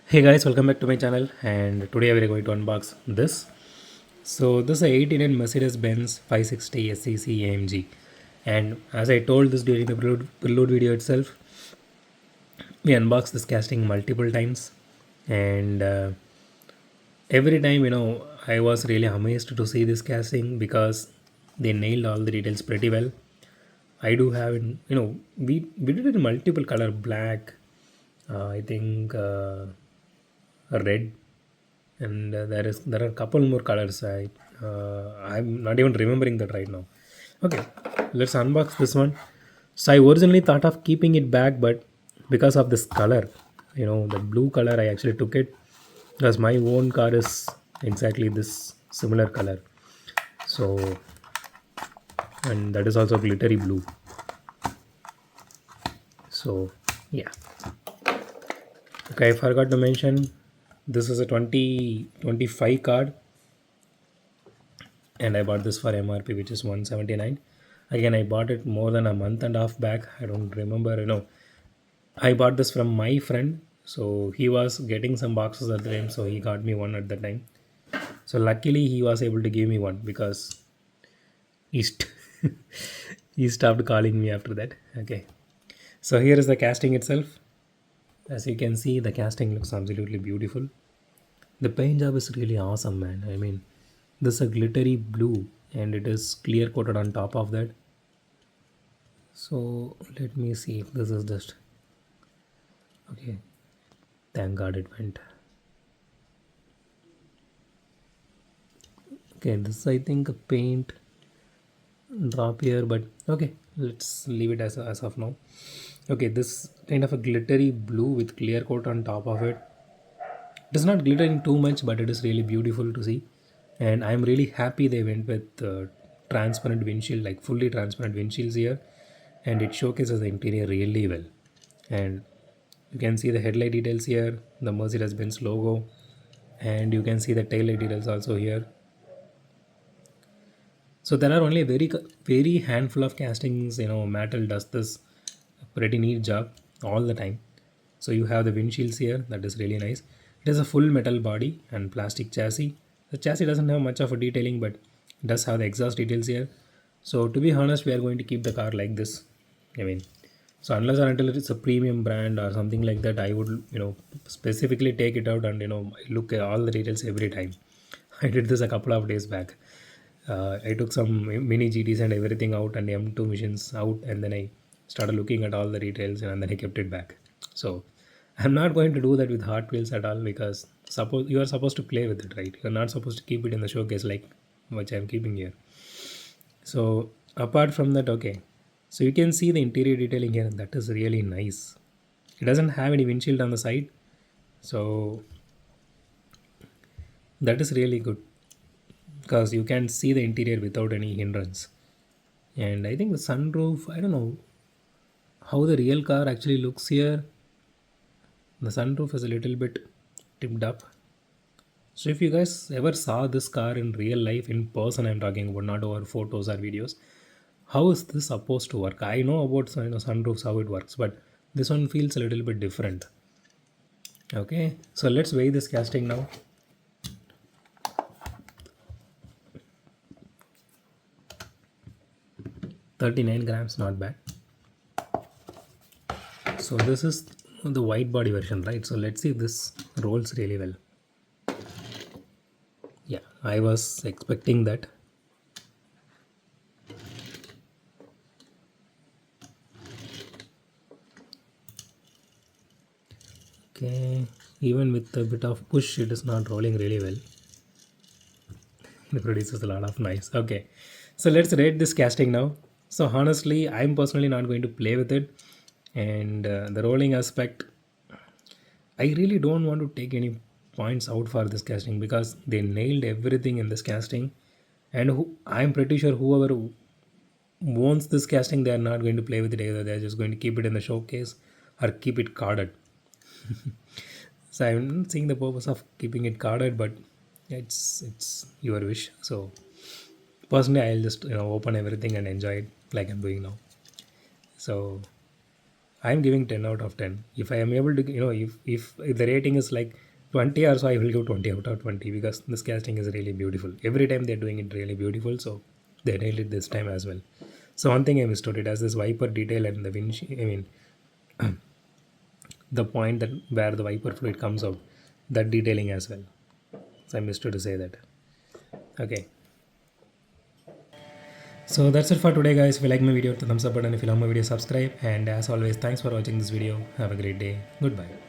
Hey guys, welcome back to my channel, and today we are going to unbox this. So this is a 89 Mercedes-Benz 560 SCC AMG, and as I told this during the prelude video itself, we unboxed this casting multiple times, and every time I was really amazed to see this casting because they nailed all the details pretty well. I do have we did it in multiple color, black, I think red, and there are a couple more colors. I'm not even remembering that right now. Okay, let's unbox this one. So I originally thought of keeping it back, but because of this color, the blue color, I actually took it because my own car is exactly this similar color. So, and that is also glittery blue. So yeah. Okay, I forgot to mention this is a 2025 card, and I bought this for MRP, which is 179. Again, I bought it more than a month and a half back. I don't remember. I bought this from my friend, so he was getting some boxes at the time, so he got me one at the time. So luckily, he was able to give me one because he he stopped calling me after that. Okay, so here is the casting itself. As you can see, the casting looks absolutely beautiful. The paint job is really awesome, man. I mean, this is a glittery blue and it is clear coated on top of that. So let me see if this is just okay. Thank God it went. Okay, this is, I think, a paint drop here, but okay, let's leave it as of now. Okay, this kind of a glittery blue with clear coat on top of it. It is not glittering too much, but it is really beautiful to see. And I'm really happy they went with transparent windshield, like fully transparent windshields here, and it showcases the interior really well. And you can see the headlight details here, the Mercedes-Benz logo, and you can see the tail light details also here. So there are only a very handful of castings. Mattel does this pretty neat job all the time. So you have the windshields here, that is really nice. It has a full metal body and plastic chassis. The chassis doesn't have much of a detailing, but it does have the exhaust details here. So to be honest, we are going to keep the car like this. I mean, so unless or until it's a premium brand or something like that, I would specifically take it out and look at all the details every time. I did this a couple of days back. I took some mini GTs and everything out and M2 machines out, and then I started looking at all the details and then I kept it back. So I'm not going to do that with Hot Wheels at all because suppose you are supposed to play with it, right? You're not supposed to keep it in the showcase like which I'm keeping here. So apart from that, okay. So you can see the interior detailing here. That is really nice. It doesn't have any windshield on the side, so that is really good because you can see the interior without any hindrance. And I think the sunroof, I don't know how the real car actually looks here. The sunroof is a little bit tipped up. So if you guys ever saw this car in real life, in person, I'm talking about, not over photos or videos, how is this supposed to work? I know about sunroofs how it works, but this one feels a little bit different. Okay, so let's weigh this casting now. 39 grams, not bad. So this is the white body version, right? So let's see if this rolls really well. Yeah, I was expecting that. Okay, even with a bit of push, it is not rolling really well. It produces a lot of noise. Okay, so let's rate this casting now. So honestly, I'm personally not going to play with it, and the rolling aspect, I really don't want to take any points out for this casting because they nailed everything in this casting, and I'm pretty sure whoever owns this casting, they are not going to play with it either. They're just going to keep it in the showcase or keep it carded. So I'm not seeing the purpose of keeping it carded, but it's your wish. So personally, I'll just open everything and enjoy it like I'm doing now. So I'm giving 10 out of 10. If I am able to, if the rating is like 20 or so, I will give 20 out of 20 because this casting is really beautiful. Every time they're doing it really beautiful, so they nailed it this time as well. So one thing I missed out, it has this wiper detail and the windshield. I mean, the point that where the wiper fluid comes out, that detailing as well. So I missed to say that. Okay. So that's it for today, guys. If you like my video, hit the thumbs up button. If you love my video, subscribe. And as always, thanks for watching this video. Have a great day. Goodbye.